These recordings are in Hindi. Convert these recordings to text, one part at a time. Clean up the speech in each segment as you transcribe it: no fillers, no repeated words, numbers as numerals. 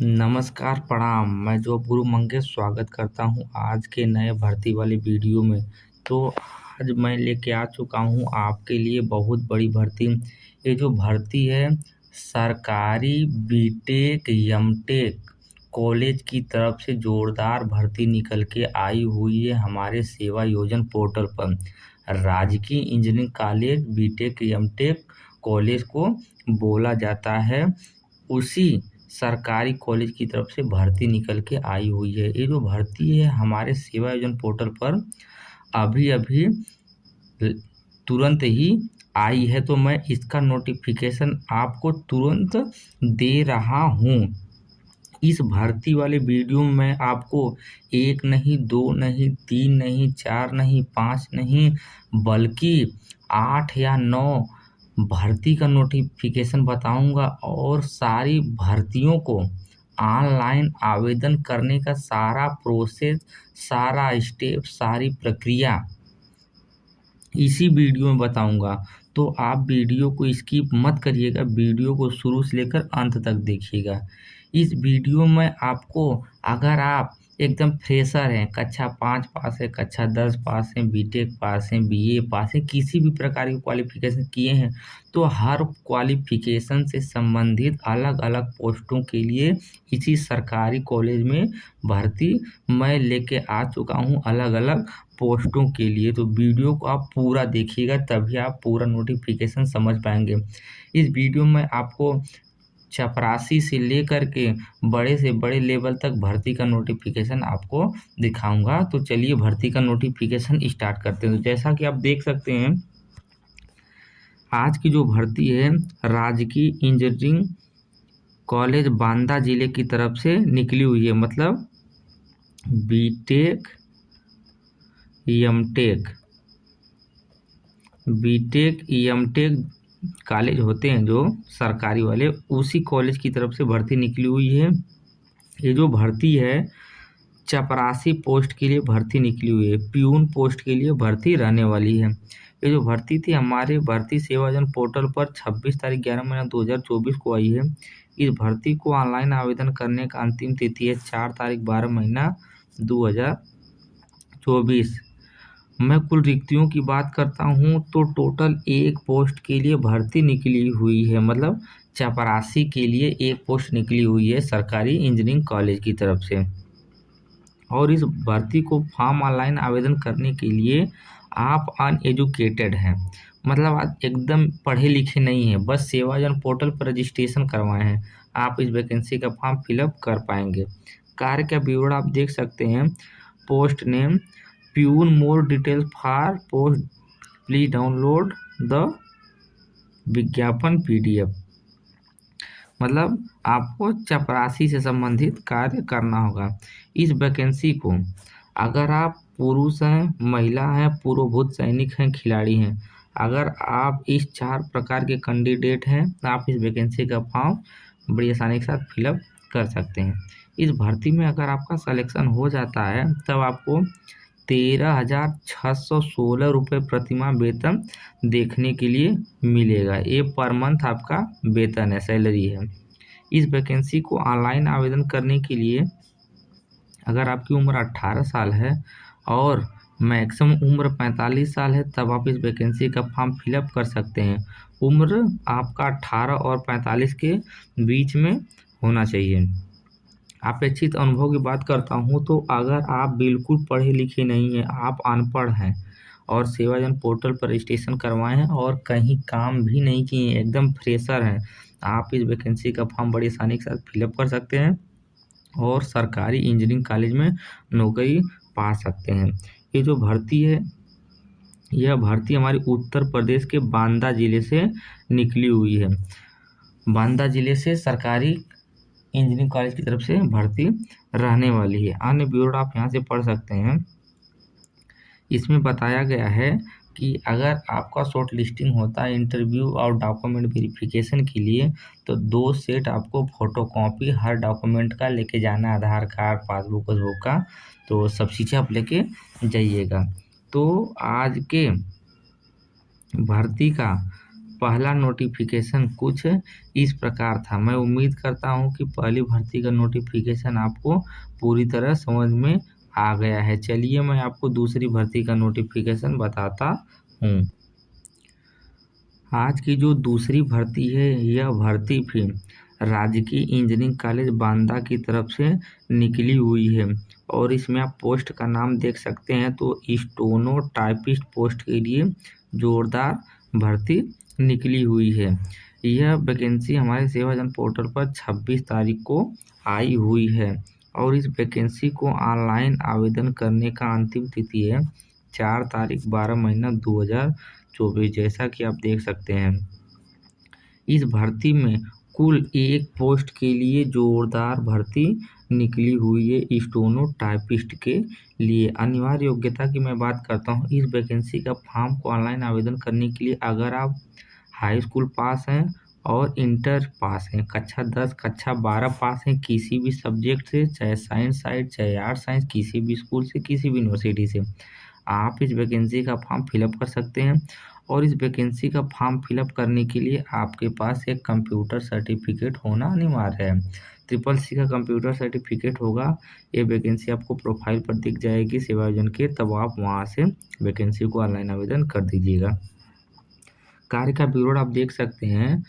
नमस्कार, प्रणाम। मैं जॉब गुरु मंगेश स्वागत करता हूं आज के नए भर्ती वाली वीडियो में। तो आज मैं लेके आ चुका हूं आपके लिए बहुत बड़ी भर्ती। ये जो भर्ती है सरकारी बीटेक एमटेक कॉलेज की तरफ से जोरदार भर्ती निकल के आई हुई है हमारे सेवा योजन पोर्टल पर। राजकीय engineering college BTech MTech college को बोला जाता है। उसी सरकारी कॉलेज की तरफ से भर्ती निकल के आई हुई है। ये जो भर्ती है हमारे सेवा योजन पोर्टल पर अभी अभी तुरंत ही आई है, तो मैं इसका नोटिफिकेशन आपको तुरंत दे रहा हूँ। इस भर्ती वाले वीडियो में मैं आपको 1 नहीं 2 नहीं 3 नहीं 4 नहीं 5 नहीं बल्कि 8 या 9 भर्ती का नोटिफिकेशन बताऊंगा और सारी भर्तियों को ऑनलाइन आवेदन करने का सारा प्रोसेस, सारा स्टेप, सारी प्रक्रिया इसी वीडियो में बताऊंगा। तो आप वीडियो को स्किप मत करिएगा, वीडियो को शुरू से लेकर अंत तक देखिएगा। इस वीडियो में आपको, अगर आप एकदम फ्रेशर हैं, कक्षा 5 पास है, कक्षा 10 पास हैं, बीटेक पास हैं, बीए पास हैं, किसी भी प्रकार की क्वालिफिकेशन किए हैं, तो हर क्वालिफिकेशन से संबंधित अलग अलग पोस्टों के लिए इसी सरकारी कॉलेज में भर्ती मैं लेके आ चुका हूं अलग अलग पोस्टों के लिए। तो वीडियो को आप पूरा देखिएगा, तभी आप पूरा नोटिफिकेशन समझ पाएंगे। इस वीडियो में आपको चपरासी से लेकर के बड़े से बड़े लेवल तक भर्ती का नोटिफिकेशन आपको दिखाऊंगा। तो चलिए भर्ती का नोटिफिकेशन स्टार्ट करते हैं। तो जैसा कि आप देख सकते हैं, आज की जो भर्ती है राजकीय इंजीनियरिंग कॉलेज बांदा जिले की तरफ से निकली हुई है। मतलब बीटेक एमटेक कॉलेज होते हैं जो सरकारी वाले, उसी कॉलेज की तरफ से भर्ती निकली हुई है। ये जो भर्ती है चपरासी पोस्ट के लिए भर्ती निकली हुई है, प्यून पोस्ट के लिए भर्ती रहने वाली है। ये जो भर्ती थी हमारे भर्ती सेवाजन पोर्टल पर 26 तारीख 11 महीना 2024 को आई है। इस भर्ती को ऑनलाइन आवेदन करने का अंतिम तिथि है 4 तारीख 12 महीना 2024। मैं कुल रिक्तियों की बात करता हूं तो टोटल 1 पोस्ट के लिए भर्ती निकली हुई है। मतलब चपरासी के लिए 1 पोस्ट निकली हुई है सरकारी इंजीनियरिंग कॉलेज की तरफ से। और इस भर्ती को फॉर्म ऑनलाइन आवेदन करने के लिए आप अनएजुकेटेड हैं, मतलब आप एकदम पढ़े लिखे नहीं हैं, बस सेवाजन पोर्टल पर रजिस्ट्रेशन करवाए हैं, आप इस वैकेंसी का फॉर्म फिलअप कर पाएंगे। कार्य का विवरण आप देख सकते हैं। Post name peon, more details for post, please download the विज्ञापन PDF। मतलब आपको चपरासी से संबंधित कार्य करना होगा। इस वैकेंसी को अगर आप पुरुष हैं, महिला हैं, पूर्वभूत सैनिक हैं, खिलाड़ी हैं, अगर आप इस 4 प्रकार के कैंडिडेट हैं तो आप इस वैकेंसी का फॉर्म बड़ी आसानी के साथ फिलअप कर सकते हैं। इस भर्ती में अगर आपका सिलेक्शन हो जाता है तब आपको 13,616 रुपये प्रतिमाह वेतन देखने के लिए मिलेगा। ये पर मंथ आपका वेतन है, सैलरी है। इस वैकेंसी को ऑनलाइन आवेदन करने के लिए अगर आपकी उम्र 18 साल है और मैक्सिमम उम्र 45 साल है तब आप इस वैकेंसी का फॉर्म फिलअप कर सकते हैं। उम्र आपका 18 और 45 के बीच में होना चाहिए। अपेक्षित अनुभव की बात करता हूं तो अगर आप बिल्कुल पढ़े लिखे नहीं हैं, आप अनपढ़ हैं और सेवाजन पोर्टल पर रजिस्ट्रेशन करवाए हैं और कहीं काम भी नहीं किए हैं, एकदम फ्रेशर हैं, आप इस वैकेंसी का फॉर्म बड़ी आसानी के साथ फिलअप कर सकते हैं और सरकारी इंजीनियरिंग कॉलेज में नौकरी पा सकते हैं। ये जो भर्ती है, यह भर्ती हमारे उत्तर प्रदेश के बांदा जिले से निकली हुई है। बांदा जिले से सरकारी इंजीनियरिंग कॉलेज की तरफ से भर्ती रहने वाली है। अन्य विवरण आप यहाँ से पढ़ सकते हैं। इसमें बताया गया है कि अगर आपका शॉर्ट लिस्टिंग होता है इंटरव्यू और डॉक्यूमेंट वेरिफिकेशन के लिए तो 2 सेट आपको फोटोकॉपी हर डॉक्यूमेंट का लेके जाना है, आधार कार्ड, पासबुक का, तो सब चीज़ें आप लेके जाइएगा। तो आज के भर्ती का पहला नोटिफिकेशन कुछ इस प्रकार था। मैं उम्मीद करता हूं कि पहली भर्ती का नोटिफिकेशन आपको पूरी तरह समझ में आ गया है। चलिए मैं आपको दूसरी भर्ती का नोटिफिकेशन बताता हूँ। आज की जो दूसरी भर्ती है, यह भर्ती भी राजकीय इंजीनियरिंग कॉलेज बांदा की तरफ से निकली हुई है और इसमें आप पोस्ट का नाम देख सकते हैं। तो स्टेनो टाइपिस्ट पोस्ट के लिए जोरदार भर्ती निकली हुई है। यह वैकेंसी हमारे सेवाजन पोर्टल पर 26 तारीख को आई हुई है और इस वैकेंसी को ऑनलाइन आवेदन करने का अंतिम तिथि है 4 तारीख 12 महीना 2024। जैसा कि आप देख सकते हैं, इस भर्ती में कुल एक पोस्ट के लिए जोरदार भर्ती निकली हुई है स्टेनो टाइपिस्ट के लिए। अनिवार्य योग्यता की मैं बात करता हूं। इस वैकेंसी का फॉर्म को ऑनलाइन आवेदन करने के लिए अगर आप हाई स्कूल पास हैं और इंटर पास हैं, कक्षा 10 कक्षा 12 पास हैं किसी भी सब्जेक्ट से, चाहे साइंस साइड चाहे आर्ट साइंस, किसी भी स्कूल से, किसी भी यूनिवर्सिटी से, आप इस वैकेंसी का फॉर्म फिलअप कर सकते हैं। और इस वैकेंसी का फॉर्म फिलअप करने के लिए आपके पास एक कंप्यूटर सर्टिफिकेट होना अनिवार्य है। ट्रिपल सी का कंप्यूटर सर्टिफिकेट होगा। ये वैकेंसी आपको प्रोफाइल पर दिख जाएगी सेवा आयोजन के, तब आप वहाँ से वैकेंसी को ऑनलाइन आवेदन कर दीजिएगा। कार्य का विवरण आप देख सकते हैं।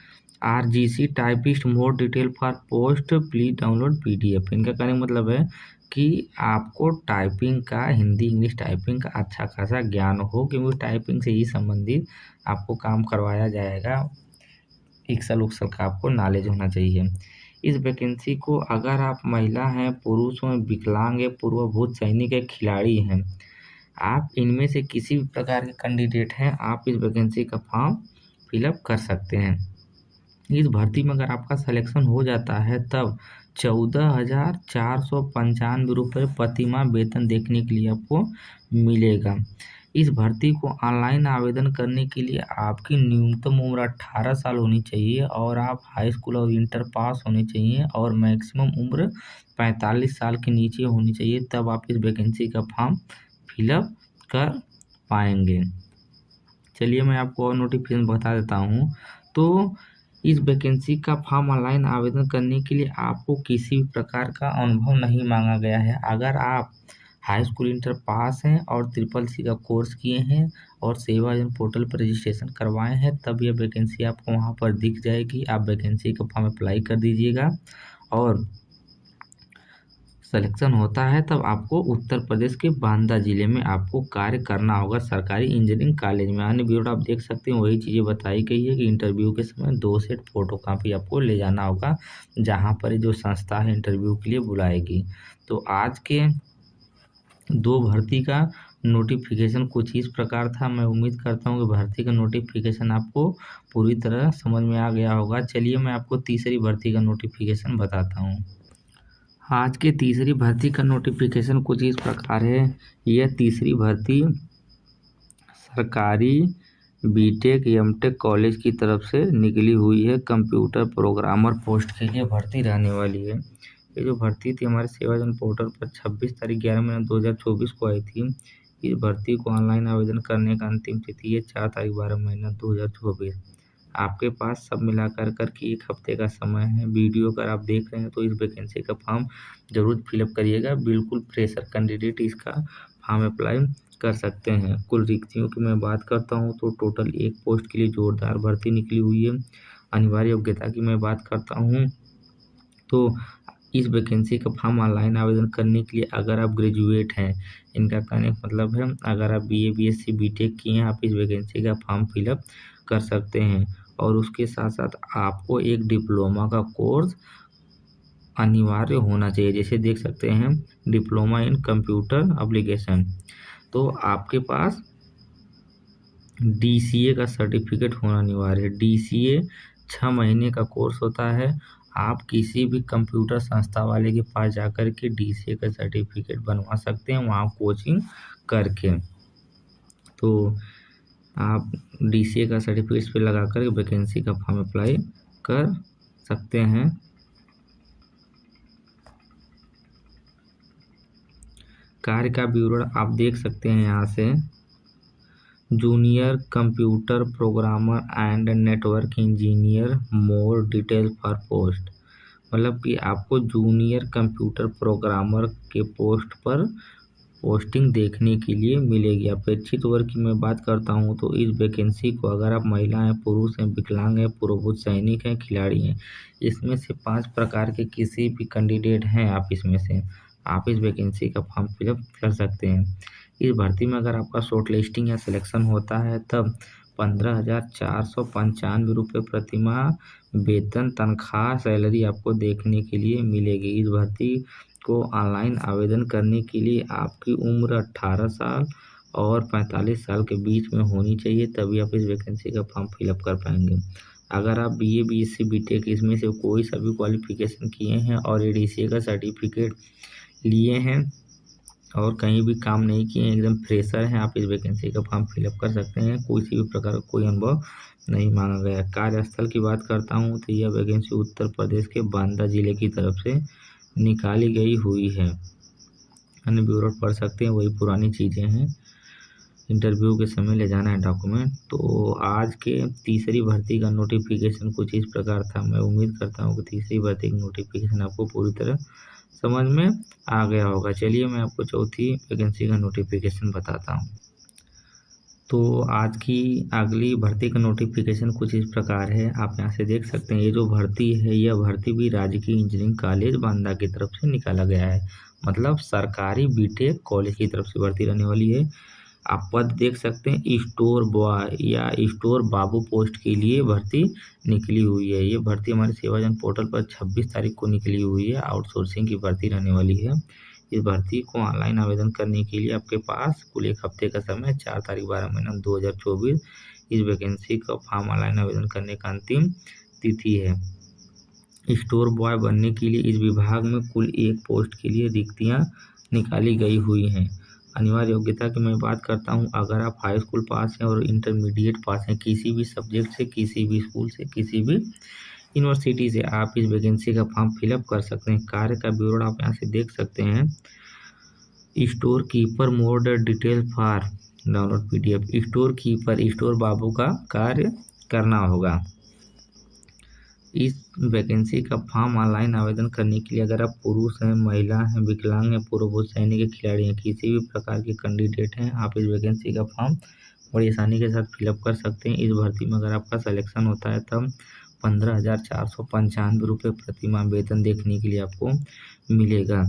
RGC typist more detail for post please download PDF. इनका कहने का मतलब है कि आपको टाइपिंग का, हिंदी इंग्लिश टाइपिंग का अच्छा खासा ज्ञान हो, क्योंकि टाइपिंग से ही संबंधित आपको काम करवाया जाएगा। एक्सेल उक्सेल का आपको नॉलेज होना चाहिए। इस वैकेंसी को अगर आप महिला हैं, पुरुष हैं, विकलांग है, पूर्वभूत सैनिक है, खिलाड़ी हैं, आप इनमें से किसी भी प्रकार के कैंडिडेट हैं, आप इस वैकेंसी का फॉर्म फिलअप कर सकते हैं। इस भर्ती में अगर आपका सिलेक्शन हो जाता है तब 14,495 रुपये प्रतिमाह वेतन देखने के लिए आपको मिलेगा। इस भर्ती को ऑनलाइन आवेदन करने के लिए आपकी न्यूनतम उम्र 18 साल होनी चाहिए और आप हाई स्कूल और इंटर पास होने चाहिए और मैक्सिमम उम्र 45 साल के नीचे होनी चाहिए, तब आप इस वैकेंसी का फॉर्म फिलअप कर पाएंगे। चलिए मैं आपको और नोटिफिकेशन बता देता हूँ। तो इस वैकेंसी का फॉर्म ऑनलाइन आवेदन करने के लिए आपको किसी भी प्रकार का अनुभव नहीं मांगा गया है। अगर आप हाई स्कूल इंटर पास हैं और ट्रिपल सी का कोर्स किए हैं और सेवा आयोजन पोर्टल पर रजिस्ट्रेशन करवाए हैं, तब यह वैकेंसी आपको वहां पर दिख जाएगी। आप वैकेंसी का फॉर्म अप्लाई कर दीजिएगा और सिलेक्शन होता है तब आपको उत्तर प्रदेश के बांदा जिले में आपको कार्य करना होगा सरकारी इंजीनियरिंग कॉलेज में। अन्य ब्यूरो आप देख सकते हैं, वही चीज़ें बताई गई है कि इंटरव्यू के समय 2 सेट फोटो कापी आपको ले जाना होगा जहां पर जो संस्था है इंटरव्यू के लिए बुलाएगी। तो आज के 2 भर्ती का नोटिफिकेशन कुछ इस प्रकार था। मैं उम्मीद करता हूँ कि भर्ती का नोटिफिकेशन आपको पूरी तरह समझ में आ गया होगा। चलिए मैं आपको तीसरी भर्ती का नोटिफिकेशन बताता हूँ। आज के तीसरी भर्ती का नोटिफिकेशन कुछ इस प्रकार है। यह तीसरी भर्ती सरकारी बीटेक एमटेक कॉलेज की तरफ से निकली हुई है। कंप्यूटर प्रोग्रामर पोस्ट के लिए भर्ती रहने वाली है। ये जो भर्ती थी हमारे सेवाजन पोर्टल पर 26 तारीख 11 महीना 2024 को आई थी। इस भर्ती को ऑनलाइन आवेदन करने का अंतिम तिथि है 4 तारीख 12 महीना 2024। आपके पास सब मिलाकर के 1 हफ्ते का समय है। वीडियो अगर आप देख रहे हैं तो इस वैकेंसी का फॉर्म जरूर फिलअप करिएगा। बिल्कुल फ्रेशर कैंडिडेट इसका फॉर्म अप्लाई कर सकते हैं। कुल रिक्तियों की मैं बात करता हूं तो टोटल 1 पोस्ट के लिए जोरदार भर्ती निकली हुई है। अनिवार्य योग्यता की मैं बात करता हूं तो इस वैकेंसी का फॉर्म ऑनलाइन आवेदन करने के लिए अगर आप ग्रेजुएट हैं, इनका कहने का मतलब है अगर आप बीए बीएससी बीटेक किए हैं, आप इस वैकेंसी का फॉर्म फिलअप कर सकते हैं। और उसके साथ साथ आपको एक डिप्लोमा का कोर्स अनिवार्य होना चाहिए। जैसे देख सकते हैं डिप्लोमा इन कंप्यूटर एप्लीकेशन, तो आपके पास डीसीए का सर्टिफिकेट होना अनिवार्य है। डीसीए 6 महीने का कोर्स होता है। आप किसी भी कंप्यूटर संस्था वाले के पास जाकर के डीसीए का सर्टिफिकेट बनवा सकते हैं वहाँ कोचिंग करके। तो आप डीसीए का सर्टिफिकेट पे लगा कर वैकेंसी का फॉर्म अप्लाई कर सकते हैं। कार्य का विवरण आप देख सकते हैं यहाँ से। Junior computer programmer and network engineer, more detail for post. मतलब कि आपको जूनियर कंप्यूटर प्रोग्रामर के पोस्ट पर पोस्टिंग देखने के लिए मिलेगी। अपेक्षित वर्ग की मैं बात करता हूँ तो इस वैकेंसी को अगर आप महिला हैं, पुरुष हैं, विकलांग हैं, पूर्वभूत सैनिक हैं, खिलाड़ी हैं, इसमें से 5 प्रकार के किसी भी कैंडिडेट हैं आप इसमें से, आप इस वैकेंसी का फॉर्म फिलअप कर सकते हैं। इस भर्ती में अगर आपका शॉर्ट लिस्टिंग या सिलेक्शन होता है तब 15,495 रुपये प्रतिमाह वेतन तनख्वाह सैलरी आपको देखने के लिए मिलेगी। इस भर्ती को ऑनलाइन आवेदन करने के लिए आपकी उम्र 18 साल और 45 साल के बीच में होनी चाहिए, तभी आप इस वैकेंसी का फॉर्म फिलअप कर पाएंगे। अगर आप BA, BSc, BTech इसमें से कोई सभी क्वालिफिकेशन किए हैं और ADCA का सर्टिफिकेट लिए हैं और कहीं भी काम नहीं किए हैं, एकदम फ्रेशर हैं, आप इस वैकेंसी का फॉर्म फिलअप कर सकते हैं। किसी भी प्रकार का कोई अनुभव नहीं मांगा गया। कार्यस्थल की बात करता हूँ तो यह वैकेंसी उत्तर प्रदेश के बांदा जिले की तरफ से निकाली गई हुई है। अन्य ब्यूरो पढ़ सकते हैं, वही पुरानी चीज़ें हैं। इंटरव्यू के समय ले जाना है डॉक्यूमेंट। तो आज के तीसरी भर्ती का नोटिफिकेशन कुछ इस प्रकार था। मैं उम्मीद करता हूँ कि तीसरी भर्ती का नोटिफिकेशन आपको पूरी तरह समझ में आ गया होगा। चलिए मैं आपको चौथी वैकेंसी का नोटिफिकेशन बताता हूँ। तो आज की अगली भर्ती का नोटिफिकेशन कुछ इस प्रकार है, आप यहाँ से देख सकते हैं। ये जो भर्ती है, यह भर्ती भी राजकीय इंजीनियरिंग कॉलेज बांदा की तरफ से निकाला गया है। मतलब सरकारी BTech कॉलेज की तरफ से भर्ती रहने वाली है। आप पद देख सकते हैं, स्टोर बॉय या स्टोर बाबू पोस्ट के लिए भर्ती निकली हुई है। ये भर्ती हमारे सेवाजन पोर्टल पर 26 तारीख को निकली हुई है। आउटसोर्सिंग की भर्ती रहने वाली है। इस भर्ती को ऑनलाइन आवेदन करने के लिए आपके पास कुल 1 हफ्ते का समय, 4 तारीख 12 महीना 2024 इस वैकेंसी का फॉर्म ऑनलाइन आवेदन करने का अंतिम तिथि है। स्टोर बॉय बनने के लिए इस विभाग में कुल 1 पोस्ट के लिए रिक्तियां निकाली गई हुई हैं। अनिवार्य योग्यता की मैं बात करता हूं, अगर आप हाई स्कूल पास हैं और इंटरमीडिएट पास हैं, किसी भी सब्जेक्ट से, किसी भी स्कूल से, किसी भी यूनिवर्सिटी से, आप इस वैकेंसी का फॉर्म फिलअप कर सकते हैं। कार्य का विवरण आप यहाँ से देख सकते हैं। Store keeper mode detail for download PDF। Store keeper, store बाबू का कार्य करना होगा। इस वैकेंसी का फॉर्म ऑनलाइन आवेदन करने के लिए अगर आप पुरुष हैं, महिला हैं, विकलांग हैं, पूर्वभूत सैनिक, खिलाड़ी हैं, किसी भी प्रकार के कैंडिडेट हैं, आप इस वैकेंसी का फॉर्म बड़ी आसानी के साथ फिलअप कर सकते हैं। इस भर्ती में अगर आपका सिलेक्शन होता है तब 15,495 रुपये प्रतिमाह वेतन देखने के लिए आपको मिलेगा।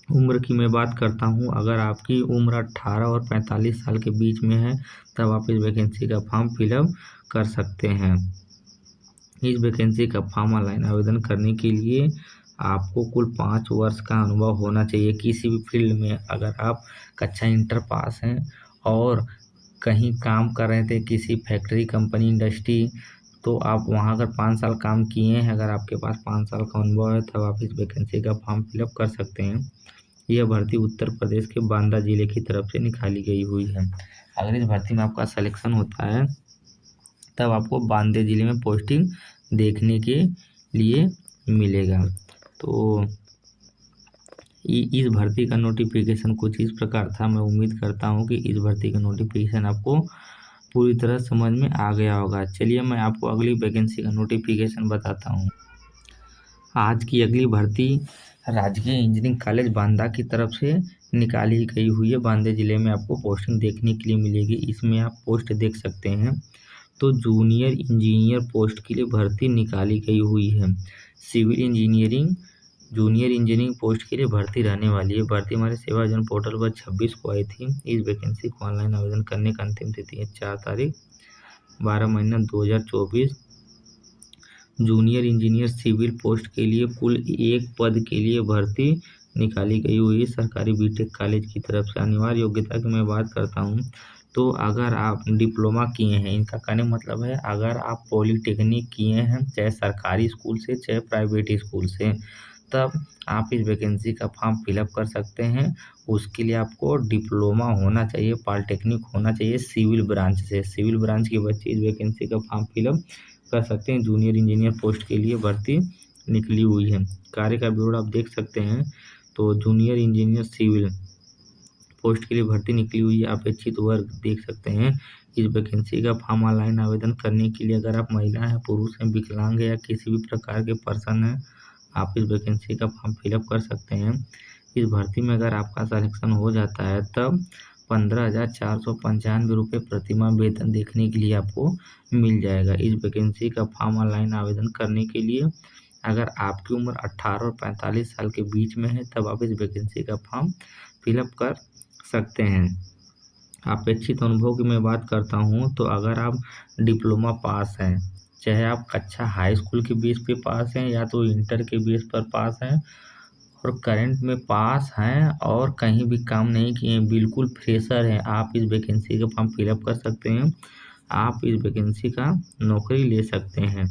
उम्र की मैं बात करता हूं, अगर आपकी उम्र 18 और 45 साल के बीच में है तब आप इस वैकेंसी का फॉर्म फिलअप कर सकते हैं। इस वैकेंसी का फॉर्म ऑनलाइन आवेदन करने के लिए आपको कुल 5 वर्ष का अनुभव होना चाहिए किसी भी फील्ड में। अगर आप कक्षा इंटर पास हैं और कहीं काम कर रहे थे, किसी फैक्ट्री, कंपनी, इंडस्ट्री, तो आप वहां अगर 5 साल काम किए हैं, अगर आपके पास 5 साल का अनुभव है तब आप इस वैकेंसी का फॉर्म फिलअप कर सकते हैं। यह भर्ती उत्तर प्रदेश के बांदा जिले की तरफ से निकाली गई हुई है। अगर इस भर्ती में आपका सिलेक्शन होता है तब आपको बांदे जिले में पोस्टिंग देखने के लिए मिलेगा। तो इस भर्ती का नोटिफिकेशन कुछ इस प्रकार था। मैं उम्मीद करता हूं कि इस भर्ती का नोटिफिकेशन आपको पूरी तरह समझ में आ गया होगा। चलिए मैं आपको अगली वैकेंसी का नोटिफिकेशन बताता हूं। आज की अगली भर्ती राजकीय इंजीनियरिंग कॉलेज बांदा की तरफ से निकाली गई हुई है। बांदे जिले में आपको पोस्टिंग देखने के लिए मिलेगी। इसमें आप पोस्ट देख सकते हैं। तो जूनियर इंजीनियर पोस्ट के लिए भर्ती निकाली गई हुई है। Civil engineering junior engineering post के लिए भर्ती रहने वाली है। भर्ती हमारे सेवाजन पोर्टल पर 26 को आई थी। इस वैकेंसी को ऑनलाइन आवेदन करने का अंतिम तिथि है 4 तारीख 12 महीना 2024। जूनियर इंजीनियर सिविल पोस्ट के लिए कुल 1 पद के लिए भर्ती निकाली गई हुई है सरकारी BTech कॉलेज की तरफ से। अनिवार्य योग्यता की मैं बात करता हूं तो अगर आप डिप्लोमा किए हैं, इनका कहने मतलब है अगर आप पॉलीटेक्निक किए हैं, चाहे सरकारी स्कूल से चाहे प्राइवेट स्कूल से, तब आप इस वैकेंसी का फॉर्म फिलअप कर सकते हैं। उसके लिए आपको डिप्लोमा होना चाहिए, पॉलीटेक्निक होना चाहिए सिविल ब्रांच से। सिविल ब्रांच के बच्चे इस वैकेंसी का फॉर्म फिलअप कर सकते हैं। जूनियर इंजीनियर पोस्ट के लिए भर्ती निकली हुई है। कार्य का विवरण आप देख सकते हैं। तो जूनियर इंजीनियर सिविल पोस्ट के लिए भर्ती निकली हुई है। अपेक्षित वर्ग देख सकते हैं। इस वैकेंसी का फॉर्म ऑनलाइन आवेदन करने के लिए अगर आप महिला हैं, पुरुष हैं, विकलांग है या किसी भी प्रकार के पर्सन हैं, आप इस वैकेंसी का फॉर्म फिलअप कर सकते हैं। इस भर्ती में अगर आपका सिलेक्शन हो जाता है तब 15,495 रुपये प्रतिमाह वेतन देखने के लिए आपको मिल जाएगा। इस वैकेंसी का फॉर्म ऑनलाइन आवेदन करने के लिए अगर आपकी उम्र 18 और 45 साल के बीच में है तब आप इस वैकेंसी का फॉर्म फिलअप कर सकते हैं। अपेक्षित अनुभव की मैं बात करता हूँ तो अगर आप डिप्लोमा पास हैं, चाहे आप कक्षा हाई स्कूल के बेस पे पास हैं या तो इंटर के बेस पर पास हैं और करंट में पास हैं और कहीं भी काम नहीं किए हैं, बिल्कुल फ्रेशर हैं, आप इस वैकेंसी का फॉर्म फिलअप कर सकते हैं। आप इस वैकेंसी का नौकरी ले सकते हैं।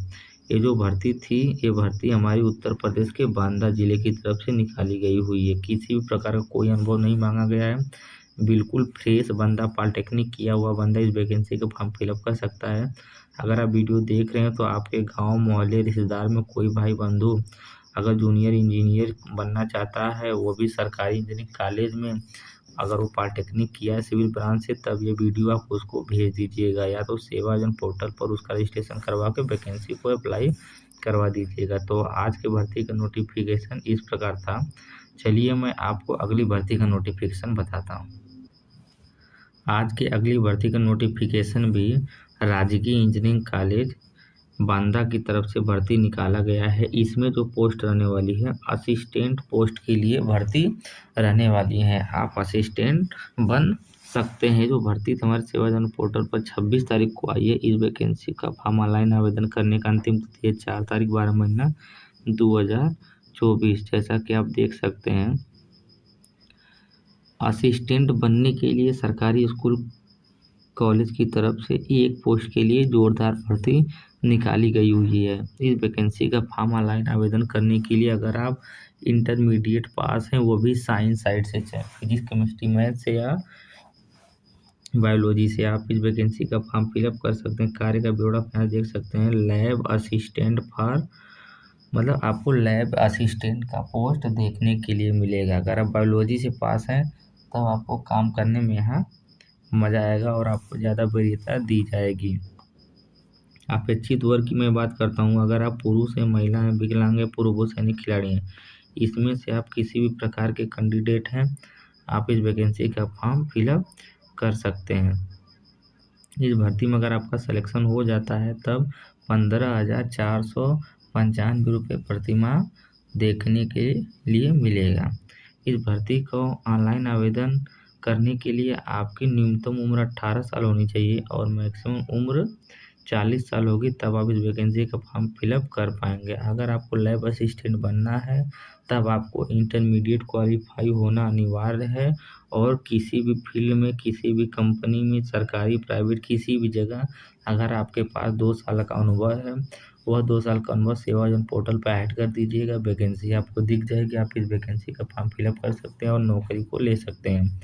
ये जो भर्ती थी, ये भर्ती हमारी उत्तर प्रदेश के बांदा जिले की तरफ से निकाली गई हुई है। किसी भी प्रकार का कोई अनुभव नहीं मांगा गया है। बिल्कुल फ्रेश बंदा, पॉलिटेक्निक किया हुआ बंदा इस वैकेंसी का फॉर्म फिलअप कर सकता है। अगर आप वीडियो देख रहे हैं तो आपके गांव, मोहल्ले, रिश्तेदार में कोई भाई बंधु अगर जूनियर इंजीनियर बनना चाहता है, वो भी सरकारी इंजीनियरिंग कॉलेज में, अगर वो पॉलिटेक्निक किया है सिविल ब्रांच से, तब ये वीडियो आप उसको भेज दीजिएगा या तो सेवाजन पोर्टल पर उसका रजिस्ट्रेशन करवा के वैकेंसी को अप्लाई करवा दीजिएगा। तो आज के भर्ती का नोटिफिकेशन इस प्रकार था। चलिए मैं आपको अगली भर्ती का नोटिफिकेशन बताता हूँ। आज की अगली भर्ती का नोटिफिकेशन भी राजकीय इंजीनियरिंग कॉलेज बांदा की तरफ से भर्ती निकाला गया है। इसमें जो पोस्ट रहने वाली है, असिस्टेंट पोस्ट के लिए भर्ती रहने वाली है। आप असिस्टेंट बन सकते हैं। जो भर्ती हमारे सेवाजन पोर्टल पर 26 तारीख को आई है। इस वैकेंसी का फॉर्म ऑनलाइन आवेदन करने का अंतिम तिथि है 4 तारीख 12 महीना 2024। जैसा कि आप देख सकते हैं, असिस्टेंट बनने के लिए सरकारी स्कूल कॉलेज की तरफ से एक पोस्ट के लिए जोरदार भर्ती निकाली गई हुई है। इस वैकेंसी का फॉर्म ऑनलाइन आवेदन करने के लिए अगर आप इंटरमीडिएट पास हैं, वो भी साइंस साइड से, चाहे फिजिक्स, केमिस्ट्री, मैथ से या बायोलॉजी से, आप इस वैकेंसी का फॉर्म फिलअप कर सकते हैं। कार्य का ब्यौरा यहाँ देख सकते हैं। लैब असिस्टेंट फॉर, मतलब आपको लैब असिस्टेंट का पोस्ट देखने के लिए मिलेगा। अगर आप बायोलॉजी से पास हैं तब आपको काम करने में यहाँ मज़ा आएगा और आपको ज़्यादा वरीयता दी जाएगी। अपेक्षित वर्ग की मैं बात करता हूँ। अगर आप पुरुष हैं, महिला हैं, विकलांग हैं, पूर्व सैनिक खिलाड़ी हैं, इसमें से आप किसी भी प्रकार के कैंडिडेट हैं, आप इस वैकेंसी का फॉर्म फिलअप कर सकते हैं। इस भर्ती में अगर आपका सिलेक्शन हो जाता है तब 15,495 रुपये प्रतिमाह देखने के लिए मिलेगा। इस भर्ती को ऑनलाइन आवेदन करने के लिए आपकी न्यूनतम उम्र 18 साल होनी चाहिए और मैक्सिमम उम्र 40 साल होगी, तब आप इस वैकेंसी का फॉर्म फिलअप कर पाएंगे। अगर आपको लैब असिस्टेंट बनना है तब आपको इंटरमीडिएट क्वालिफाई होना अनिवार्य है और किसी भी फील्ड में, किसी भी कंपनी में, सरकारी, प्राइवेट, किसी भी जगह अगर आपके पास 2 साल का अनुभव है, वह 2 साल का अनुभव सेवाजन पोर्टल पर ऐड कर दीजिएगा। वैकेंसी आपको दिख जाएगी। आप इस वैकेंसी का फॉर्म फिलअप कर सकते हैं और नौकरी को ले सकते हैं।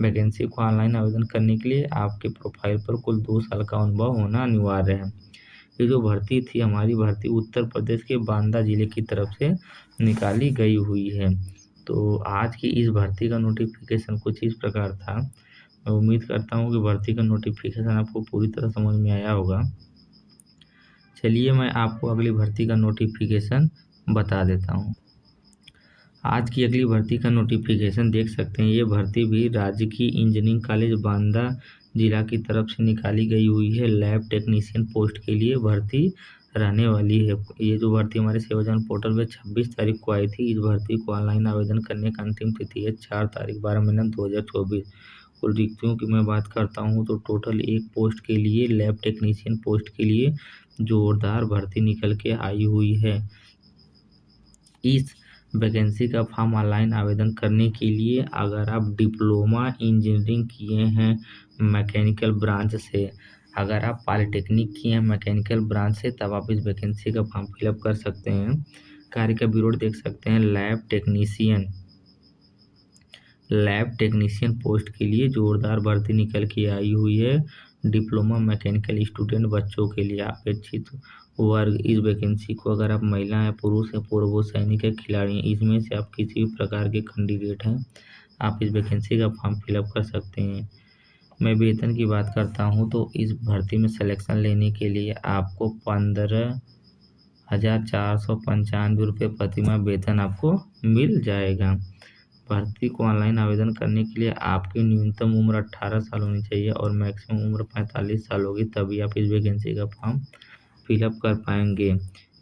वैकेंसी को ऑनलाइन आवेदन करने के लिए आपके प्रोफाइल पर कुल 2 साल का अनुभव होना अनिवार्य है। ये जो भर्ती थी, हमारी भर्ती उत्तर प्रदेश के बांदा जिले की तरफ से निकाली गई हुई है। तो आज की इस भर्ती का नोटिफिकेशन कुछ इस प्रकार था। मैं उम्मीद करता हूँ कि भर्ती का नोटिफिकेशन आपको पूरी तरह समझ में आया होगा। चलिए मैं आपको अगली भर्ती का नोटिफिकेशन बता देता हूँ। आज की अगली भर्ती का नोटिफिकेशन देख सकते हैं। ये भर्ती भी राजकीय इंजीनियरिंग कॉलेज बांदा जिला की तरफ से निकाली गई हुई है। लैब टेक्नीशियन पोस्ट के लिए भर्ती रहने वाली है। ये जो भर्ती हमारे सेवाजन पोर्टल पे 26 तारीख को आई थी। इस भर्ती को ऑनलाइन आवेदन करने का अंतिम तिथि है 4 तारीख 12 महीना 2024। कुल रिक्तियों की मैं बात करता हूँ तो टोटल एक पोस्ट के लिए, लैब टेक्नीशियन पोस्ट के लिए जोरदार भर्ती निकल के आई हुई है। इस वैकेंसी का फॉर्म ऑनलाइन आवेदन करने के लिए अगर आप डिप्लोमा इंजीनियरिंग किए हैं मैकेनिकल ब्रांच से, अगर आप पॉलिटेक्निक किए हैं मैकेनिकल ब्रांच से, तब आप इस वैकेंसी का फॉर्म फिलअप कर सकते हैं। कार्य का ब्यूरो देख सकते हैं। लैब टेक्नीशियन पोस्ट के लिए जोरदार भर्ती निकल के आई हुई है। डिप्लोमा मैकेनिकल स्टूडेंट बच्चों के लिए अपेक्षित वर्ग, इस वैकेंसी को अगर आप महिला हैं, पुरुष हैं, पूर्व सैनिक है, खिलाड़ी हैं, इसमें से आप किसी भी प्रकार के कैंडिडेट हैं, आप इस वैकेंसी का फॉर्म फिलअप कर सकते हैं। मैं वेतन की बात करता हूँ तो इस भर्ती में सिलेक्शन लेने के लिए आपको 15,495 रुपये प्रतिमाह वेतन आपको मिल जाएगा। भर्ती को ऑनलाइन आवेदन करने के लिए आपकी न्यूनतम उम्र 18 साल होनी चाहिए और मैक्सिमम उम्र 45 साल होगी, तभी आप इस वैकेंसी का फॉर्म फिलअप कर पाएंगे।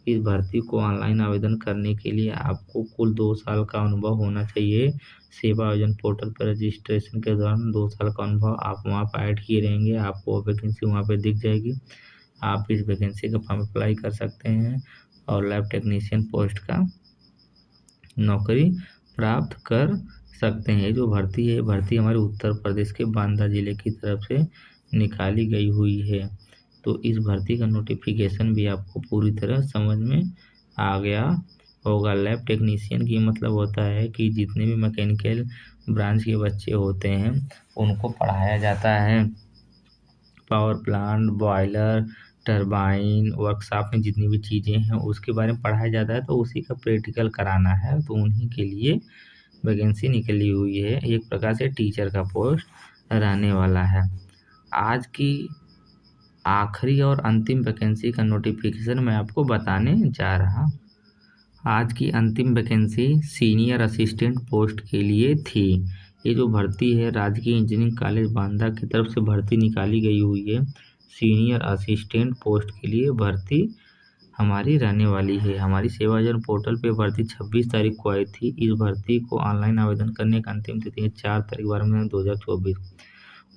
इस भर्ती को ऑनलाइन आवेदन करने के लिए आपको कुल 2 साल का अनुभव होना चाहिए। सेवा आयोजन पोर्टल पर रजिस्ट्रेशन के दौरान 2 साल का अनुभव आप वहाँ पर ऐड किए रहेंगे, आपको वैकेंसी वहाँ पर दिख जाएगी। आप इस वैकेंसी का फॉर्म अप्लाई कर सकते हैं और लैब टेक्नीशियन पोस्ट का नौकरी प्राप्त कर सकते हैं। जो भर्ती है, भर्ती हमारे उत्तर प्रदेश के बांदा जिले की तरफ से निकाली गई हुई है। तो इस भर्ती का नोटिफिकेशन भी आपको पूरी तरह समझ में आ गया होगा। लैब टेक्नीशियन की मतलब होता है कि जितने भी मैकेनिकल ब्रांच के बच्चे होते हैं उनको पढ़ाया जाता है। Power plant, boiler, turbine, workshop में जितनी भी चीज़ें हैं उसके बारे में पढ़ाया जाता है, तो उसी का प्रैक्टिकल कराना है, तो उन्हीं के लिए वैकेंसी निकली हुई है। एक प्रकार से टीचर का पोस्ट रहने वाला है। आज की आखिरी और अंतिम वैकेंसी का नोटिफिकेशन मैं आपको बताने जा रहा। आज की अंतिम वैकेंसी सीनियर असिस्टेंट पोस्ट के लिए थी। ये जो भर्ती है राजकीय इंजीनियरिंग कॉलेज बांदा की तरफ से भर्ती निकाली गई हुई है। सीनियर असिस्टेंट पोस्ट के लिए भर्ती हमारी रहने वाली है। हमारी सेवा योजना पोर्टल पे भर्ती 26 तारीख को आई थी। इस भर्ती को ऑनलाइन आवेदन करने का अंतिम तिथि है 4 तारीख 12 महीना 2024।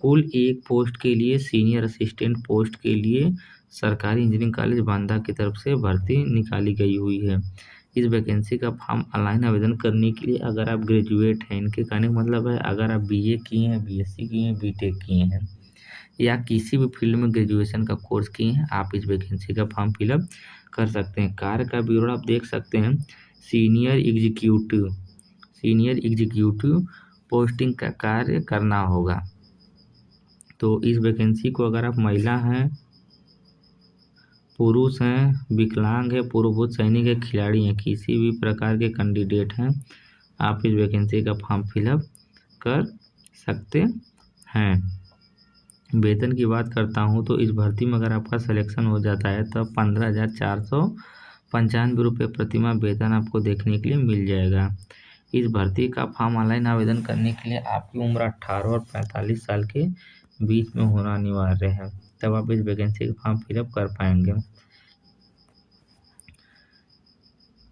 कुल एक पोस्ट के लिए, सीनियर असिस्टेंट पोस्ट के लिए सरकारी इंजीनियरिंग कॉलेज बांदा की तरफ से भर्ती निकाली गई हुई है। इस वैकेंसी का फॉर्म ऑनलाइन आवेदन करने के लिए अगर आप ग्रेजुएट हैं, इनके कहने का मतलब है अगर आप बीए किए हैं, बीएससी किए हैं, बीटेक किए हैं या किसी भी फील्ड में ग्रेजुएशन का कोर्स किए हैं, आप इस वैकेंसी का फॉर्म फिलअप कर सकते हैं। कार्य का विवरण आप देख सकते हैं। सीनियर एग्जीक्यूटिव पोस्टिंग का कार्य करना होगा। तो इस वैकेंसी को अगर आप महिला हैं, पुरुष हैं, विकलांग है, पूर्वभूत सैनिक है, खिलाड़ी हैं, किसी भी प्रकार के कैंडिडेट हैं, आप इस वैकेंसी का फॉर्म फिलअप कर सकते हैं। वेतन की बात करता हूं तो इस भर्ती में अगर आपका सिलेक्शन हो जाता है तो 15,495 रुपये प्रतिमाह वेतन आपको देखने के लिए मिल जाएगा। इस भर्ती का फॉर्म ऑनलाइन आवेदन करने के लिए आपकी उम्र 18 और 45 साल के बीच में होना अनिवार्य है, तब आप इस वैकेंसी का फॉर्म फिलअप कर पाएंगे।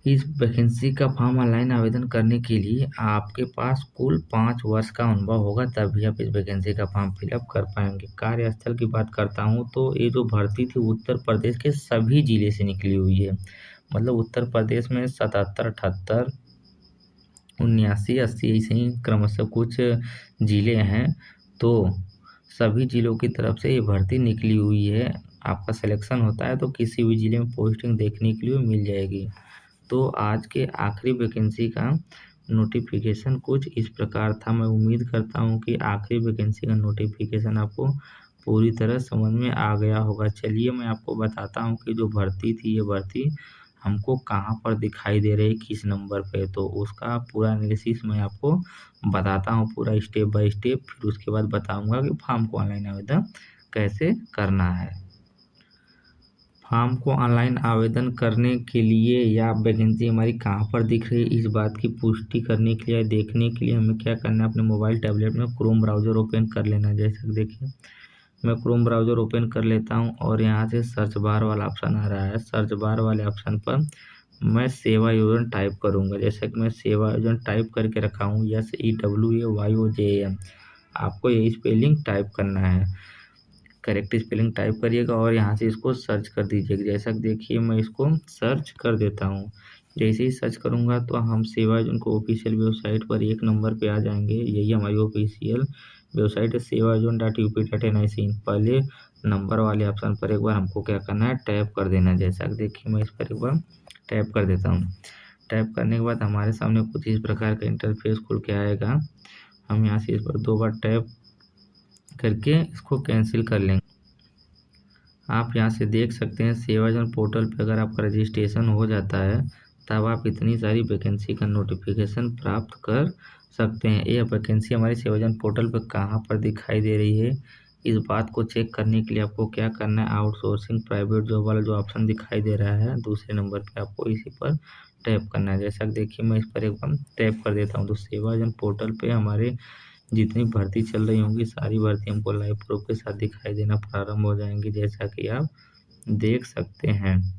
इस वैकेंसी का फॉर्म ऑनलाइन आवेदन करने के लिए आपके पास कुल 5 वर्ष का अनुभव होगा, तभी आप इस वैकेंसी का फॉर्म फिलअप कर पाएंगे। कार्यस्थल की बात करता हूं तो ये जो भर्ती थी उत्तर प्रदेश के सभी जिले से निकली हुई है। मतलब उत्तर प्रदेश में 77, 78, 79, 80 ऐसे ही क्रमशः कुछ जिले हैं, तो सभी जिलों की तरफ से ये भर्ती निकली हुई है। आपका सिलेक्शन होता है तो किसी भी जिले में पोस्टिंग देखने के लिए मिल जाएगी। तो आज के आखिरी वैकेंसी का नोटिफिकेशन कुछ इस प्रकार था। मैं उम्मीद करता हूं कि आखिरी वैकेंसी का नोटिफिकेशन आपको पूरी तरह समझ में आ गया होगा। चलिए मैं आपको बताता हूं कि जो भर्ती थी, ये भर्ती हमको कहां पर दिखाई दे रही है, किस नंबर पे, तो उसका पूरा एनालिसिस मैं आपको बताता हूं, पूरा स्टेप बाय स्टेप। फिर उसके बाद बताऊंगा कि फॉर्म को ऑनलाइन आवेदन कैसे करना है। फॉर्म को ऑनलाइन आवेदन करने के लिए या वैकेंसी हमारी कहाँ पर दिख रही है, इस बात की पुष्टि करने के लिए, देखने के लिए हमें क्या करना है, अपने मोबाइल टैबलेट में क्रोम ब्राउज़र ओपन कर लेना है। जैसे कि देखिए मैं क्रोम ब्राउज़र ओपन कर लेता हूँ और यहाँ से सर्च बार वाला ऑप्शन आ रहा है। सर्च बार वाले ऑप्शन पर मैं सेवा योजना टाइप करूँगा। जैसे कि मैं सेवा योजना टाइप करके रखा हूँ, SEWAYOJAM। आपको यही स्पेलिंग टाइप करना है, करेक्ट स्पेलिंग टाइप करिएगा और यहाँ से इसको सर्च कर दीजिएगा। जैसा कि देखिए मैं इसको सर्च कर देता हूँ। जैसे ही सर्च करूँगा तो हम सेवा योजना को ऑफिशियल वेबसाइट पर एक नंबर पे आ जाएंगे। यही हमारी ऑफिशियल वेबसाइट है, sewayojan.up.in। पहले नंबर वाले ऑप्शन पर एक बार हमको क्या करना है, टैप कर देना है। जैसा कि देखिए मैं इस पर एक बार टैप कर देता हूँ। टैप करने के बाद हमारे सामने कुछ इस प्रकार का इंटरफेस खुल के आएगा। हम यहाँ से इस पर 2 बार टैप करके इसको कैंसिल कर लेंगे। आप यहाँ से देख सकते हैं सेवा योजना पोर्टल पे अगर आपका रजिस्ट्रेशन हो जाता है तब आप इतनी सारी वैकेंसी का नोटिफिकेशन प्राप्त कर सकते हैं। यह वैकेंसी हमारे सेवाजन पोर्टल पर कहाँ पर दिखाई दे रही है, इस बात को चेक करने के लिए आपको क्या करना है, आउटसोर्सिंग प्राइवेट जॉब वाला जो ऑप्शन दिखाई दे रहा है दूसरे नंबर पे, आपको इसी पर टैप करना है। जैसा कि देखिए मैं इस पर एक बार टैप कर देता हूँ तो सेवाजन पोर्टल पे हमारे जितनी भर्ती चल रही होंगी सारी भर्ती हमको लाइव प्रूफ के साथ दिखाई देना प्रारंभ हो जाएंगी, जैसा कि आप देख सकते हैं।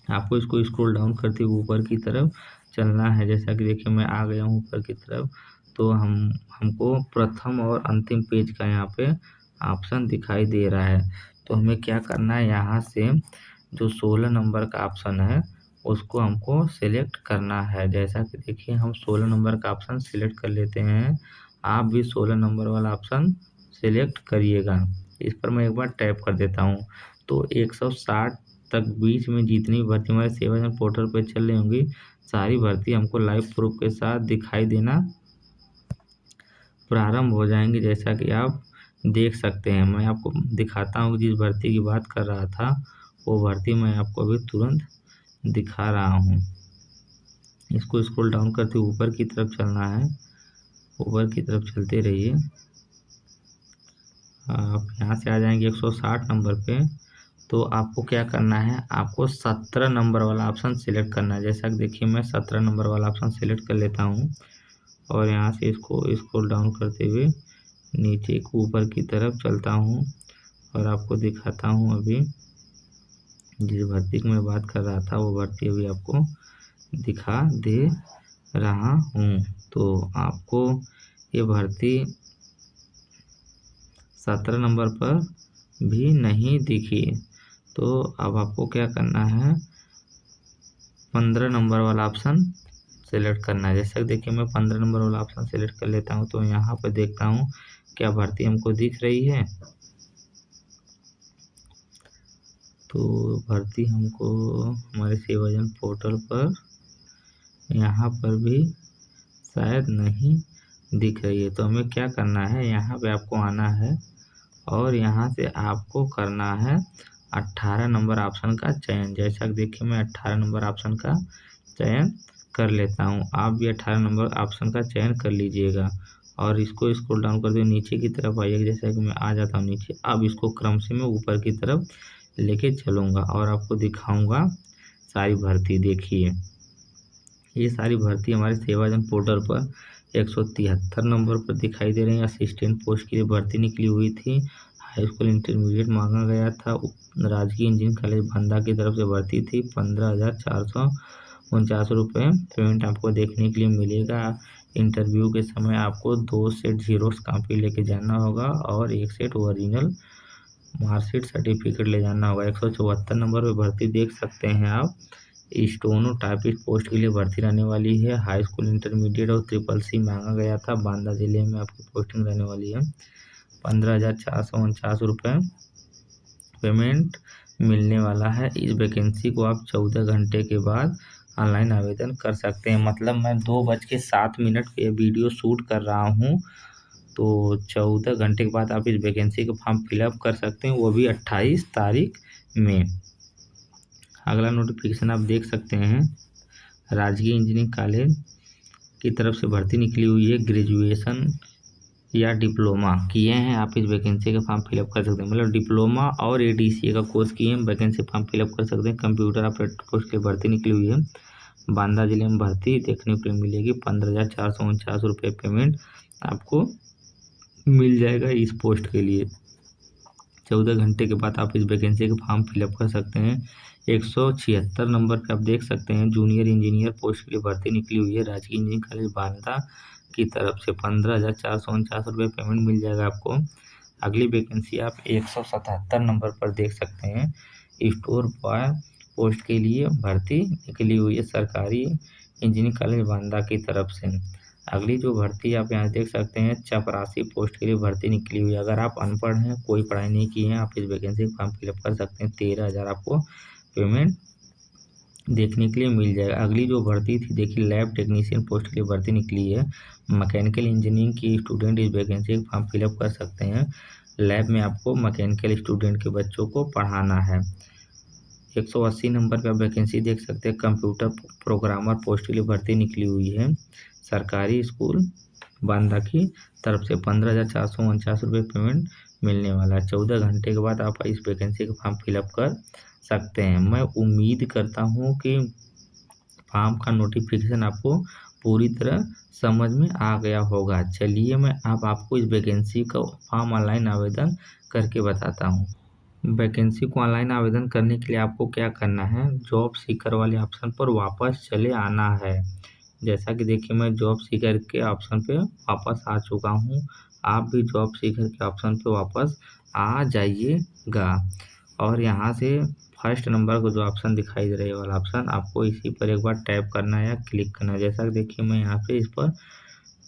आपको इसको स्क्रॉल डाउन करते हुए ऊपर की तरफ चलना है। जैसा कि देखिए मैं आ गया हूँ ऊपर की तरफ, तो हमको प्रथम और अंतिम पेज का यहाँ पे ऑप्शन दिखाई दे रहा है। तो हमें क्या करना है, यहाँ से जो 16 नंबर का ऑप्शन है उसको हमको सिलेक्ट करना है। जैसा कि देखिए हम 16 नंबर का ऑप्शन सिलेक्ट कर लेते हैं। आप भी 16 नंबर वाला ऑप्शन सिलेक्ट करिएगा। इस पर मैं एक बार टैप कर देता हूँ तो 160 तक बीच में जितनी भर्ती हमारे सेवाजन पोर्टल पर चल रही होंगी सारी भर्ती हमको लाइव प्रूफ के साथ दिखाई देना प्रारंभ हो जाएंगे, जैसा कि आप देख सकते हैं। मैं आपको दिखाता हूँ जिस भर्ती की बात कर रहा था वो भर्ती मैं आपको अभी तुरंत दिखा रहा हूँ। इसको स्क्रॉल डाउन करते ऊपर की तरफ चलना है, ऊपर की तरफ चलते रहिए। आप यहाँ से आ जाएंगे 160 नंबर पे, तो आपको क्या करना है, आपको 17 नंबर वाला ऑप्शन सिलेक्ट करना है। जैसा कि देखिए मैं 17 नंबर वाला ऑप्शन सिलेक्ट कर लेता हूँ और यहाँ से इसको स्क्रॉल डाउन करते हुए नीचे ऊपर की तरफ चलता हूँ और आपको दिखाता हूँ अभी जिस भर्ती की मैं बात कर रहा था वो भर्ती अभी आपको दिखा दे रहा हूँ। तो आपको ये भर्ती 17 नंबर पर भी नहीं दिखी, तो अब आपको क्या करना है, 15 नंबर वाला ऑप्शन सेलेक्ट करना है। जैसा कि देखिए मैं 15 नंबर वाला ऑप्शन सेलेक्ट कर लेता हूँ तो यहाँ पर देखता हूँ क्या भर्ती हमको दिख रही है। तो भर्ती हमको हमारे सेवाजन पोर्टल पर यहाँ पर भी शायद नहीं दिख रही है। तो हमें क्या करना है, यहाँ पे आपको आना है और यहाँ से आपको करना है 18 नंबर ऑप्शन का चयन। जैसा कि देखिए मैं 18 नंबर ऑप्शन का चयन कर लेता हूँ, आप भी 18 नंबर ऑप्शन का चयन कर लीजिएगा और इसको स्क्रॉल डाउन कर दो नीचे की तरफ आइएगा। जैसा कि मैं आ जाता हूँ नीचे, अब इसको क्रम से मैं ऊपर की तरफ लेके चलूँगा और आपको दिखाऊँगा सारी भर्ती। देखिए ये सारी भर्ती हमारे सेवाजन पोर्टल पर 173 नंबर पर दिखाई दे रही है। असिस्टेंट पोस्ट के लिए भर्ती निकली हुई थी, हाई स्कूल इंटरमीडिएट मांगा गया था। राजकीय इंजीनियरिंग कॉलेज बांदा की तरफ से भर्ती थी। 15,449 रुपये पेमेंट आपको देखने के लिए मिलेगा। इंटरव्यू के समय आपको 2 सेट जीरोक्स कॉपी लेके जाना होगा और 1 सेट ओरिजिनल मार्कशीट सर्टिफिकेट ले जाना होगा। 174 नंबर पर भर्ती देख सकते हैं आप। स्टोनो टाइपिस्ट पोस्ट के लिए भर्ती रहने वाली है। हाई स्कूल इंटरमीडिएट और CCC मांगा गया था। बांदा जिले में आपकी पोस्टिंग रहने वाली है। 15,449 रुपये पेमेंट मिलने वाला है। इस वैकेंसी को आप 14 घंटे के बाद ऑनलाइन आवेदन कर सकते हैं। मतलब मैं 2:07 पे वीडियो शूट कर रहा हूँ, तो 14 घंटे के बाद आप इस वैकेंसी का फॉर्म फिलअप कर सकते हैं, वो भी 28 तारीख में। अगला नोटिफिकेशन आप देख सकते हैं, राजकीय इंजीनियरिंग कॉलेज की तरफ से भर्ती निकली हुई है। ग्रेजुएशन या डिप्लोमा किए हैं आप इस वैकेंसी का फॉर्म फिलअप कर सकते हैं। मतलब डिप्लोमा और ADCA का कोर्स किए हैं, वैकेंसी फॉर्म फिलअप कर सकते हैं। कंप्यूटर ऑपरेटर पोस्ट की भर्ती निकली हुई है। बांदा जिले में भर्ती देखने को मिलेगी। 15,449 रुपये पेमेंट आपको मिल जाएगा इस पोस्ट के लिए। 14 घंटे के बाद आप इस वैकेंसी का फॉर्म फिलअप कर सकते हैं। 176 नंबर पे आप देख सकते हैं जूनियर इंजीनियर पोस्ट के लिए भर्ती निकली हुई है। राजकीय इंजीनियरिंग कॉलेज बांदा की तरफ से 15,449 रुपये पेमेंट मिल जाएगा आपको। अगली वैकेंसी आप 177 नंबर पर देख सकते हैं। स्टोर बॉय पोस्ट के लिए भर्ती निकली हुई है सरकारी इंजीनियरिंग कॉलेज बांदा की तरफ से। अगली जो भर्ती आप यहाँ देख सकते हैं, चपरासी पोस्ट के लिए भर्ती निकली हुई है। अगर आप अनपढ़ हैं, कोई पढ़ाई नहीं की है, आप इस वैकेंसी का फॉर्म फिलअप कर सकते हैं। 13,000 आपको पेमेंट देखने के लिए मिल जाएगा। अगली जो भर्ती थी देखिए, लैब टेक्नीशियन पोस्ट के लिए भर्ती निकली है। मैकेनिकल इंजीनियरिंग की स्टूडेंट इस वैकेंसी का फॉर्म फिलअप कर सकते हैं। लैब में आपको मैकेनिकल स्टूडेंट के बच्चों को पढ़ाना है। 180 नंबर का वैकेंसी देख सकते हैं। कंप्यूटर प्रोग्रामर पोस्ट के लिए भर्ती निकली हुई है। सरकारी स्कूल बांदा की तरफ से 15,449 पेमेंट मिलने वाला है। 14 घंटे के बाद आप इस वैकेंसी का फॉर्म फिलअप कर सकते हैं। मैं उम्मीद करता हूँ कि फॉर्म का नोटिफिकेशन आपको पूरी तरह समझ में आ गया होगा। चलिए मैं अब आपको इस वैकेंसी का फॉर्म ऑनलाइन आवेदन करके बताता हूँ। वैकेंसी को ऑनलाइन आवेदन करने के लिए आपको क्या करना है, जॉब सीकर वाले ऑप्शन पर वापस चले आना है। जैसा कि देखिए मैं जॉब सीकर के ऑप्शन पे वापस आ चुका हूँ। आप भी जॉब सीकर के ऑप्शन पे वापस आ जाइएगा और यहाँ से फर्स्ट नंबर को जो ऑप्शन दिखाई दे रहा है वाला ऑप्शन, आपको इसी पर एक बार टैप करना है या क्लिक करना है। जैसा कि देखिए मैं यहाँ पे इस पर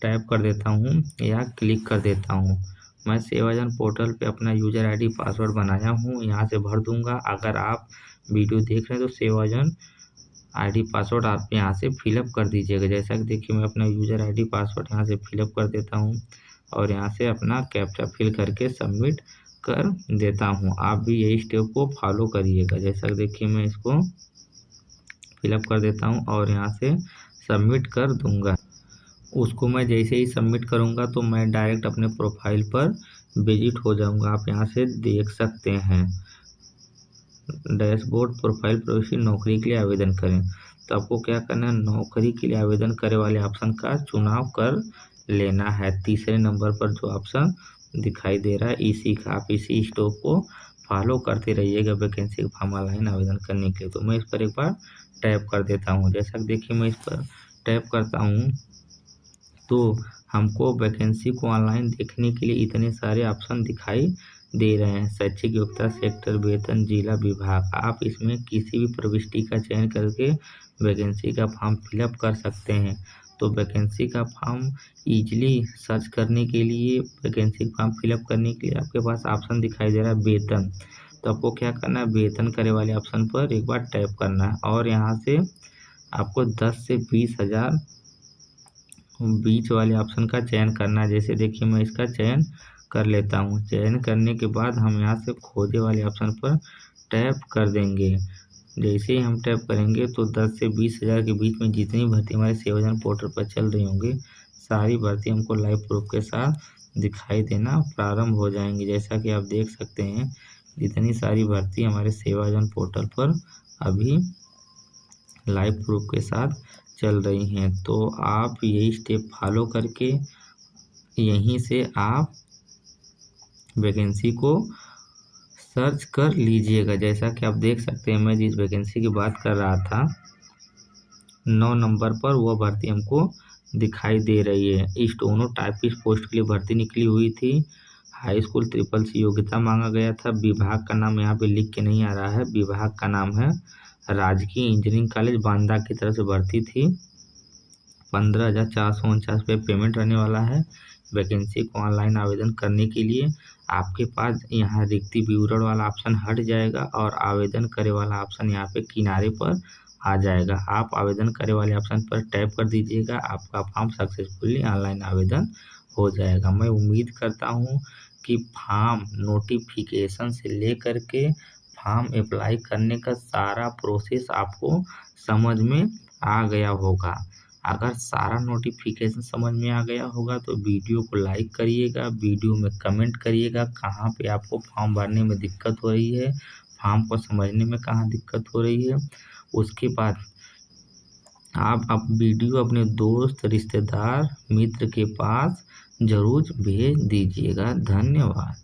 टैप कर देता हूँ या क्लिक कर देता हूँ। मैं सेवाजन पोर्टल पे अपना यूज़र आईडी पासवर्ड बनाया हूँ, यहाँ से भर दूँगा। अगर आप वीडियो देख रहे हैं तो सेवाजन आईडी पासवर्ड आप यहाँ से फिलअप कर दीजिएगा। जैसा कि देखिए मैं अपना यूज़र आईडी पासवर्ड यहाँ से फिलअप कर देता हूँ और यहाँ से अपना कैप्चा फिल करके सबमिट कर देता हूँ। आप भी यही स्टेप को फॉलो करिएगा। जैसा कि देखिए मैं इसको फिलअप कर देता हूँ और यहाँ से सबमिट कर दूँगा। उसको मैं जैसे ही सबमिट करूँगा तो मैं डायरेक्ट अपने प्रोफाइल पर विजिट हो जाऊँगा। आप यहाँ से देख सकते हैं डैशबोर्ड प्रोफाइल प्रवेशी नौकरी के लिए आवेदन करें। तो आपको क्या करना है, नौकरी के लिए आवेदन करे वाले ऑप्शन का चुनाव कर लेना है। तीसरे नंबर पर जो ऑप्शन दिखाई दे रहा है इसी का, आप इसी स्टेप को फॉलो करते रहिएगा वैकेंसी का फॉर्म ऑनलाइन आवेदन करने के लिए। तो मैं इस पर एक बार टैप कर देता हूँ। जैसा कि देखिए मैं इस पर टैप करता हूँ तो हमको वैकेंसी को ऑनलाइन देखने के लिए इतने सारे ऑप्शन दिखाई दे रहे हैं। शैक्षिक योग्यता, सेक्टर, वेतन, जिला, विभाग। आप इसमें किसी भी प्रविष्टि का चयन करके वैकेंसी का फॉर्म फिलअप कर सकते हैं। तो वैकेंसी का फॉर्म ईजिली सर्च करने के लिए, वैकेंसी का फॉर्म फिलअप करने के लिए आपके पास ऑप्शन दिखाई दे रहा है वेतन। तो आपको क्या करना है, वेतन करे वाले ऑप्शन पर एक बार टैप करना है और यहाँ से आपको 10 से 20 हज़ार बीच वाले ऑप्शन का चयन करना है। जैसे देखिए मैं इसका चयन कर लेता हूँ। चयन करने के बाद हम यहाँ से खोजे वाले ऑप्शन पर टैप कर देंगे। जैसे ही हम टैप करेंगे तो 10 से 20 हज़ार के बीच में जितनी भर्ती हमारे सेवाजन पोर्टल पर चल रही होंगी, सारी भर्ती हमको लाइव प्रूफ के साथ दिखाई देना प्रारंभ हो जाएंगी। जैसा कि आप देख सकते हैं जितनी सारी भर्ती हमारे सेवाजन पोर्टल पर अभी लाइव प्रूफ के साथ चल रही हैं। तो आप यही स्टेप फॉलो करके यहीं से आप वैकेंसी को सर्च कर लीजिएगा। जैसा कि आप देख सकते हैं मैं जिस वैकेंसी की बात कर रहा था 9 नंबर पर वह भर्ती हमको दिखाई दे रही है। स्टेनो टाइपिस्ट पोस्ट के लिए भर्ती निकली हुई थी। हाई स्कूल SSS योग्यता मांगा गया था। विभाग का नाम यहाँ पे लिख के नहीं आ रहा है। विभाग का नाम है राजकीय इंजीनियरिंग कॉलेज बांदा की तरफ से भर्ती थी। 15,449 पे पेमेंट रहने वाला है। वैकेंसी को ऑनलाइन आवेदन करने के लिए आपके पास यहाँ रिक्ति विवरण वाला ऑप्शन हट जाएगा और आवेदन करे वाला ऑप्शन यहाँ पे किनारे पर आ जाएगा। आप आवेदन करे वाले ऑप्शन पर टैप कर दीजिएगा, आपका फॉर्म सक्सेसफुली ऑनलाइन आवेदन हो जाएगा। मैं उम्मीद करता हूँ कि फॉर्म नोटिफिकेशन से लेकर के फॉर्म अप्लाई करने का सारा प्रोसेस आपको समझ में आ गया होगा। अगर सारा नोटिफिकेशन समझ में आ गया होगा तो वीडियो को लाइक करिएगा, वीडियो में कमेंट करिएगा कहाँ पे आपको फॉर्म भरने में दिक्कत हो रही है, फॉर्म को समझने में कहाँ दिक्कत हो रही है। उसके बाद आप वीडियो अपने दोस्त, रिश्तेदार, मित्र के पास ज़रूर भेज दीजिएगा। धन्यवाद।